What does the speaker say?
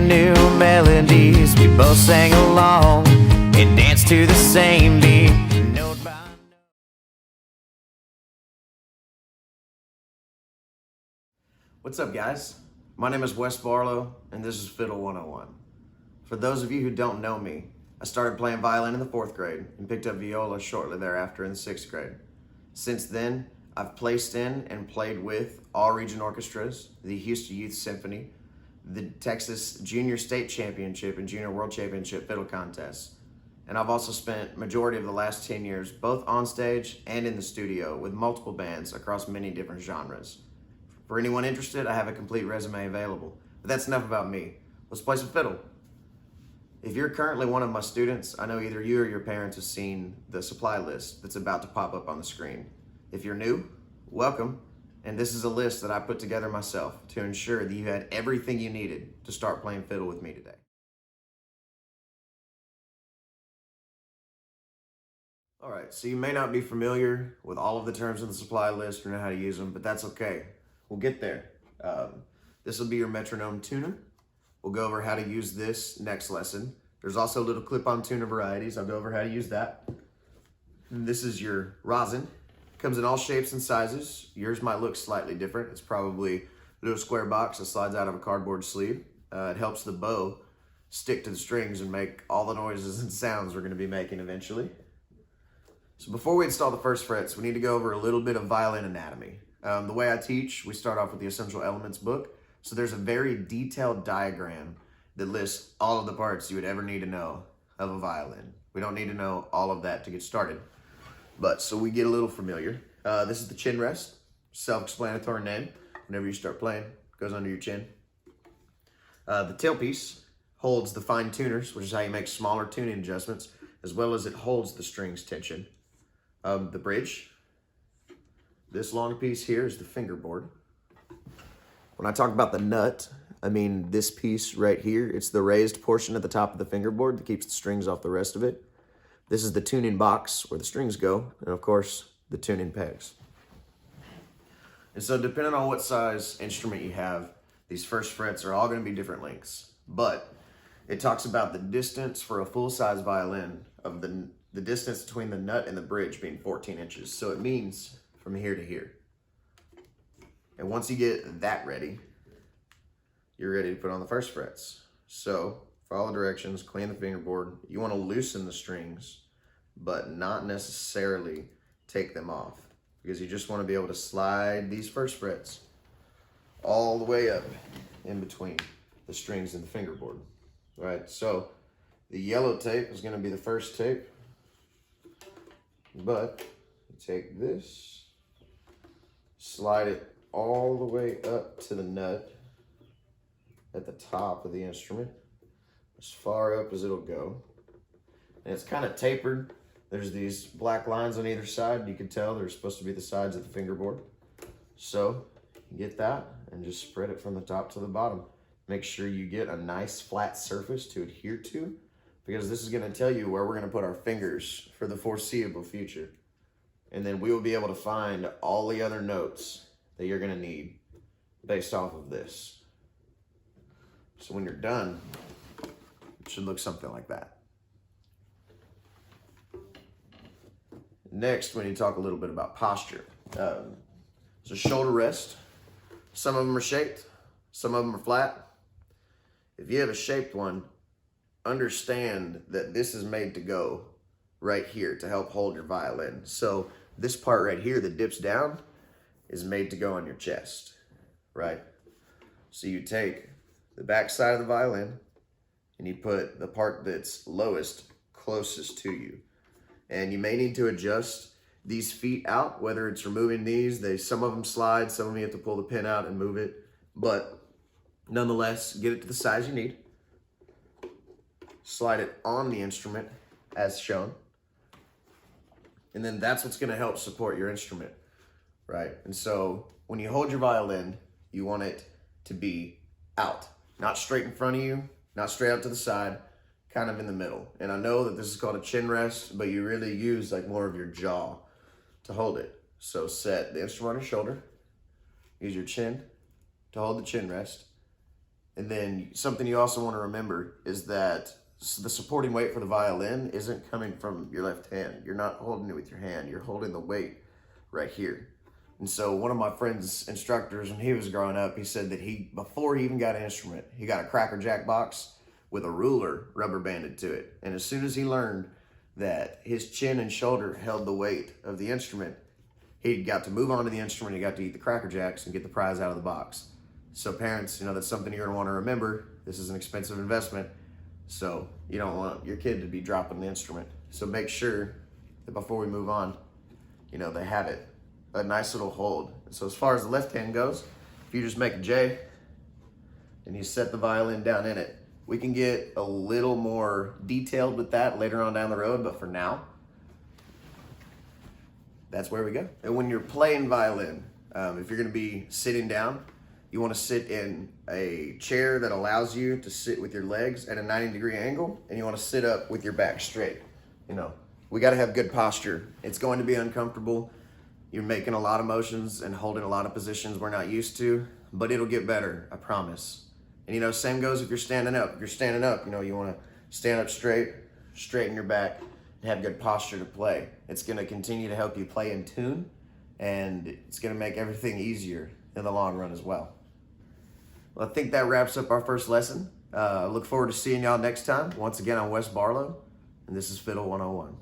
brand new melodies. We both sang along and danced to the same beat. Note by note. What's up, guys? My name is Wes Barlow, and this is Fiddle 101. For those of you who don't know me, I started playing violin in the 4th grade and picked up viola shortly thereafter in the 6th grade. Since then, I've placed in and played with all region orchestras, the Houston Youth Symphony, the Texas Junior State Championship and Junior World Championship fiddle contests. And I've also spent majority of the last 10 years both on stage and in the studio with multiple bands across many different genres. For anyone interested, I have a complete resume available. But that's enough about me. Let's play some fiddle. If you're currently one of my students, I know either you or your parents have seen the supply list that's about to pop up on the screen. If you're new, welcome. And this is a list that I put together myself to ensure that you had everything you needed to start playing fiddle with me today. All right, so you may not be familiar with all of the terms in the supply list or know how to use them, but that's okay. We'll get there. This will be your metronome tuner. We'll go over how to use this next lesson. There's also little clip-on tuner varieties. I'll go over how to use that. And this is your rosin. Comes in all shapes and sizes. Yours might look slightly different. It's probably a little square box that slides out of a cardboard sleeve. It helps the bow stick to the strings and make all the noises and sounds we're going to be making eventually. So before we install the first frets, we need to go over a little bit of violin anatomy. The way I teach, we start off with the Essential Elements book. So there's a very detailed diagram that lists all of the parts you would ever need to know of a violin. We don't need to know all of that to get started. But so we get a little familiar. This is the chin rest, self-explanatory name. Whenever you start playing, it goes under your chin. The tailpiece holds the fine tuners, which is how you make smaller tuning adjustments, as well as it holds the strings tension. The bridge, this long piece here is the fingerboard. When I talk about the nut, I mean this piece right here. It's the raised portion at the top of the fingerboard that keeps the strings off the rest of it. This is the tuning box where the strings go, and of course, the tuning pegs. And so depending on what size instrument you have, these first frets are all going to be different lengths. But it talks about the distance for a full-size violin of the distance between the nut and the bridge being 14 inches. So it means from here to here. And once you get that ready, you're ready to put on the first frets. So follow directions, clean the fingerboard. You want to loosen the strings, but not necessarily take them off, because you just want to be able to slide these first frets all the way up in between the strings and the fingerboard. All right, so the yellow tape is going to be the first tape, but you take this, slide it all the way up to the nut at the top of the instrument, as far up as it'll go. And it's kind of tapered. There's these black lines on either side. You can tell they're supposed to be the sides of the fingerboard. So you get that and just spread it from the top to the bottom. Make sure you get a nice flat surface to adhere to, because this is going to tell you where we're going to put our fingers for the foreseeable future. And then we will be able to find all the other notes that you're going to need based off of this. So when you're done, it should look something like that. Next, we need to talk a little bit about posture. So shoulder rest. Some of them are shaped, some of them are flat. If you have a shaped one, understand that this is made to go right here to help hold your violin. So this part right here that dips down is made to go on your chest, right? So you take the back side of the violin and you put the part that's lowest closest to you. And you may need to adjust these feet out, whether it's removing these. Some of them slide, some of them you have to pull the pin out and move it. But nonetheless, get it to the size you need. Slide it on the instrument as shown. And then that's what's gonna help support your instrument, right? And so when you hold your violin, you want it to be out, not straight in front of you, not straight out to the side, kind of in the middle. And I know that this is called a chin rest, but you really use like more of your jaw to hold it. So set the instrument on your shoulder, use your chin to hold the chin rest, And then something you also want to remember is that the supporting weight for the violin isn't coming from your left hand. You're not holding it with your hand. You're holding the weight right here. And so one of my friend's instructors, when he was growing up, he said that before he even got an instrument, he got a Cracker Jack box with a ruler rubber banded to it. And as soon as he learned that his chin and shoulder held the weight of the instrument, he got to move on to the instrument. He got to eat the Cracker Jacks and get the prize out of the box. So parents, that's something you're gonna want to remember. This is an expensive investment, so you don't want your kid to be dropping the instrument. So make sure that before we move on, they have it, a nice little hold. So as far as the left hand goes, if you just make a J and you set the violin down in it, we can get a little more detailed with that later on down the road, but for now, that's where we go. And when you're playing violin, if you're gonna be sitting down, you wanna sit in a chair that allows you to sit with your legs at a 90-degree angle, and you wanna sit up with your back straight. We gotta have good posture. It's going to be uncomfortable. You're making a lot of motions and holding a lot of positions we're not used to, but it'll get better, I promise. And same goes if you're standing up. If you're standing up, you wanna stand up straight, straighten your back, and have good posture to play. It's gonna continue to help you play in tune, and it's gonna make everything easier in the long run as well. Well, I think that wraps up our first lesson. I look forward to seeing y'all next time. Once again, I'm Wes Barlow, and this is Fiddle 101.